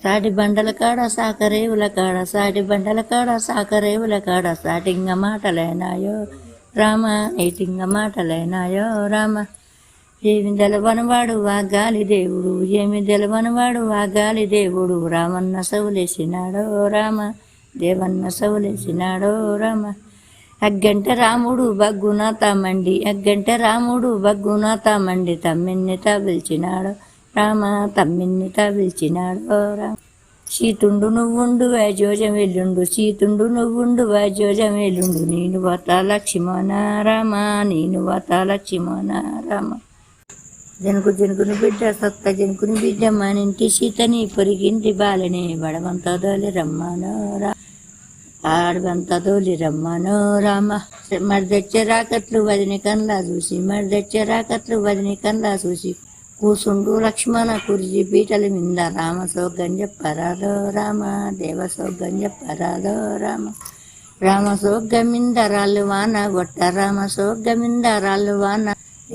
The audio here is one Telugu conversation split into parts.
సాటి బండల కాడ సాకరేవుల కాడ సాటి బండల కాడ సాకరేవుల కాడ సాటింగ మాటలైనాయో రామ నీటింగ మాటలైనాయో రామ. ఏమి తెలవనవాడు ఆ గాలి దేవుడు ఏమి తెలవనవాడు ఆ గాలి దేవుడు రామన్న సవులేసినాడో రామ దేవన్న సవులేసినాడో రామ. అగ్గంట రాముడు బగ్గున తామండి అగ్గంట రాముడు బగ్గున తామండి తమ్మిన్ని తవిల్చినాడు రామ తమ్మిన్ని తవిల్చినాడో రామ. సీతుండు నువ్వుండు వైజోజం వెళ్ళుండు సీతుండు నువ్వుండు వైజోజం వెళ్ళుండు నేను వత లక్ష్మణ రామ నేను వత లక్ష్మణ రామ. జనకు జనుకుని బిడ్డ సత్త జనుకుని బిడ్డ మనింటి సీతని పొరిగింటి బాలని బడవంత దోలి రమ్మనో రా ఆడవంత దోలి రమ్మనో రామ. మరిదెచ్చే రాకట్లు వదిని కన్లా చూసి మరిదెచ్చే రాకట్లు వదిని కన్లా చూసి కూసుండు లక్ష్మణ కుర్జీ పీటల మింద రామ సోగ్గం చెప్పరాదో రామ దేవ సోగ్గం చెప్పరాదో రామ. రామ సోగ్గ మింద రాళ్ళు వాన గొట్ట రామ సోగ్గ మింద రాళ్ళు వాన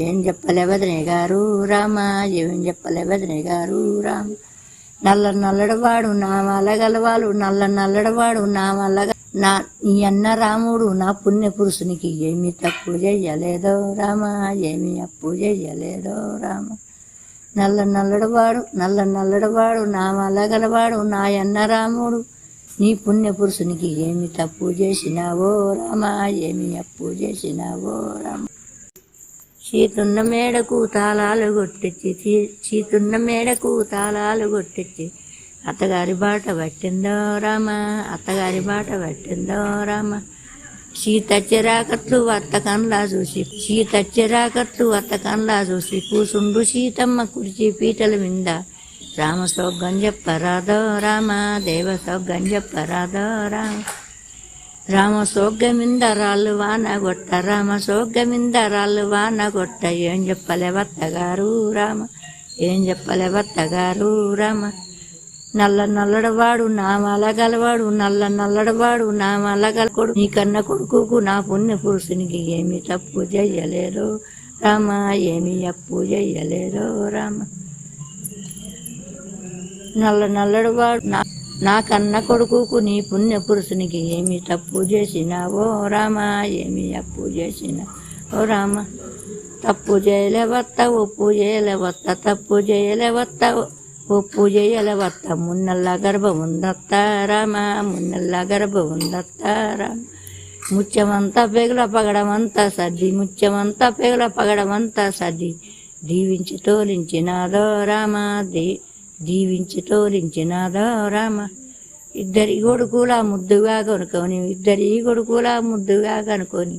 ఏం చెప్పలే వదినే గారు రామ ఏం చెప్పలే వదినే గారు రామ. నల్ల నల్లడవాడు నా వల్ల గలవాడు నల్ల నల్లడవాడు నా వల్ల నా ఈ అన్న రాముడు నా పుణ్య పురుషునికి ఏమి తప్పు చెయ్యలేదో రామ ఏమి అప్పు చెయ్యలేదో రామ. నల్ల నల్లడవాడు నల్ల నల్లడవాడు నా వల్ల గలవాడు నా అన్న రాముడు నీ పుణ్య పురుషునికి ఏమి తప్పు చేసినావో రామ ఏమి అప్పు చేసినావో రామ. చీతున్న మేడకు తాళాలు కొట్టించి చీతున్న మేడకు తాళాలు కొట్టించి అత్తగారి బాట పట్టిందో రామ అత్తగారి బాట పట్టిందో రామ. సీతచ్చరాకట్లు అత్త కన్లా చూసి సీతచ్చరాకట్లు అత్త కన్లా చూసి కూసుండు సీతమ్మ కుర్చీ పీటల మింద రామ సోగ్గం చెప్పరాదో రామ దేవ సోగ్గం చెప్పరాదో రామ. రామ సోగ్గమింద రాళ్ళు వాన గొట్ట రామ సోగ్గమింద రాళ్ళు వాన గొట్ట ఏం చెప్పలే వత్తగారు రామ ఏం చెప్పలే వత్తగారు రామ. నల్ల నల్లడవాడు నా వల్ల గలవాడు నల్ల నల్లడవాడు నా వల్ల గలకొడు నీ కన్న కొడుకుకు నా పుణ్య పురుషునికి ఏమి తప్పు చెయ్యలేరు రామ ఏమి అప్పు చెయ్యలేరు రామ. నల్ల నల్లడవాడు నా కన్న కొడుకుకు నీ పుణ్య పురుషునికి ఏమి తప్పు చేసినావో రామ ఏమి అప్పు చేసినావో రామ. తప్పు చేయలే వత్త ఒప్పు చేయలే వత్త తప్పు చేయలే వత్త ఒప్పు చేయలే వత్త మున్నల్లా గర్భం ఉందత్త రామ మున్నల్లా గర్భం ఉందత్త రామ. ముత్యమంతా పెగల పగడమంతా సర్ది ముత్యమంతా పెగల పగడమంతా సర్ది దీవించి తోలించినాదో రామ దీవించి తోలించినాదో రామ. ఇద్దరి కొడుకులా ముద్దుగా కనుకొని ఇద్దరి కొడుకులా ముద్దుగా కనుకొని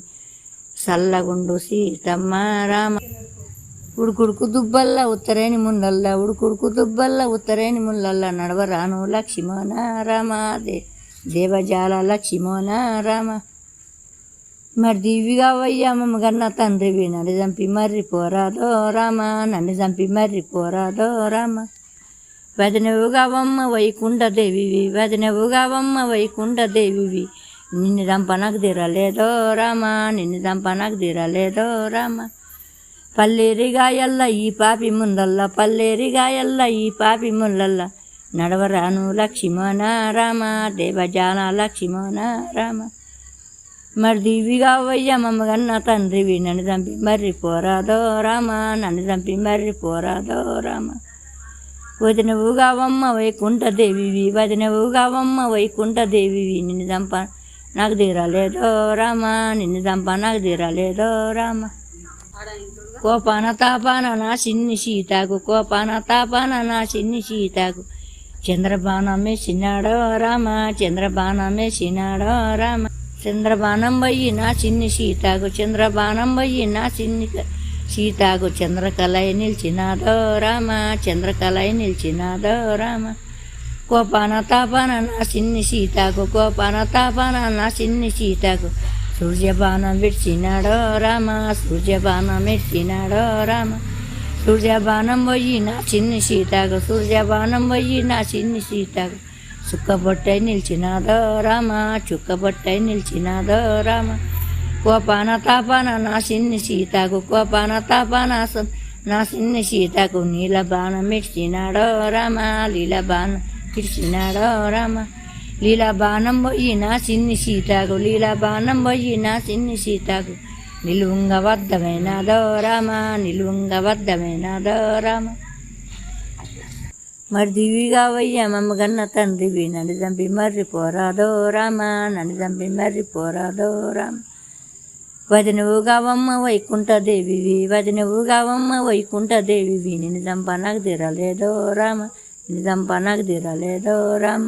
సల్లగుండు సీతమ్మ రామ. ఉడుకుడుకు దుబ్బల్లా ఉత్తరేని ముళ్ళల్లా ఉడుకుడుకు దుబ్బల్లా ఉత్తరేని ముళ్ళల్లా నడవరాను లక్ష్మణ రామ దేవజాల లక్ష్మణ రామ. మరి దివ్విగా వయ్యామమ్మ గన్న తండ్రివి నన్ను చంపి మర్రి పోరాదో రామ నన్ను చంపి మర్రి పోరాదో రామ. వదినవుగావమ్మ వైకుంఠ దేవివి వదినవుగావమ్మ వైకుంఠ దేవివి నిన్ను దంపనకు తీరలేదో రామ నిన్ను దంపనకు తీరలేదో రామ. పల్లేరిగాయల్ల ఈ పాపి ముందల్ల పల్లేరిగాయల్ల ఈ పాపి ముల్లల్ల నడవరాను లక్ష్మణ రామ దేవజాన లక్ష్మణ రామ. మరి దివిగా వయ్యమ్మ గన్న తండ్రివి నన్ను చంపి మర్రి పోరాదో రామ నన్ను చంపి మర్రి పోరాదో రామ. వదినవుగావమ్మ వైకుంఠ దేవివి వదినవుగావమ్మ వైకుంఠ దేవివి నిన్ను చంప నాకు తీరలేదో రామ నిన్ను చంప నాకు తీరలేదో రామ. కోపాన తాపాన నా చిన్ని సీతాకు కోపాన తాపాన నా చిన్ని సీతాకు చంద్రబాణం వేసినాడో రామ చంద్రబాణం వేసినాడో రామ. చంద్రబాణం పోయి నా చిన్ని సీతాకు చంద్రబాణం పోయి నా చిన్ని సీతాకు చంద్రకళై నిలిచినాదో రామ చంద్రకళై నిలిచినాదో రామ. కోపాన తాపాన నా చిన్ని సీతాకు కోపాన తాపాన నా చిన్ని సీతాకు సూర్యబాణం విడిచినాడో రామ సూర్యబాణం విడిచినాడో రామ. సూర్యబాణం పోయి నా చిన్ని సీతాకు సూర్యబాణం పోయి నా చిన్ని సీతాకు చుక్కబొట్టై నిలిచినాదో రామ చుక్కబొట్టై నిలిచినాదో రామ. కోపాన తాపాన నా చిన్ని సీతాకు కోపాన తాపాన నా చిన్ని సీతాకు నీల బాణం ఇచ్చినాడో రామ నీల బాణం కిడిచినాడో రామ లీలా బాణం పోయిన సిన్ని సీతాకు లీలా బాణం పోయిన సిన్ని సీతాకు నిలువుంగ వద్దమైనదో రామ నిలువుంగ వద్దమైనదో రామ మరిదివిగా వయ్యా మమ్మగన్న తండ్రివి నన్ను చంపి మర్రిపోరాదో రామ నన్ను చంపి మర్రిపోరాదో రామ వదినవుగావమ్మ వైకుంఠదేవివి వదినవుగావమ్మ వైకుంఠదేవివి నిన్ను చంప నాకు తీరలేదో రామ నిన్ను చంప నాకు తీరలేదో రామ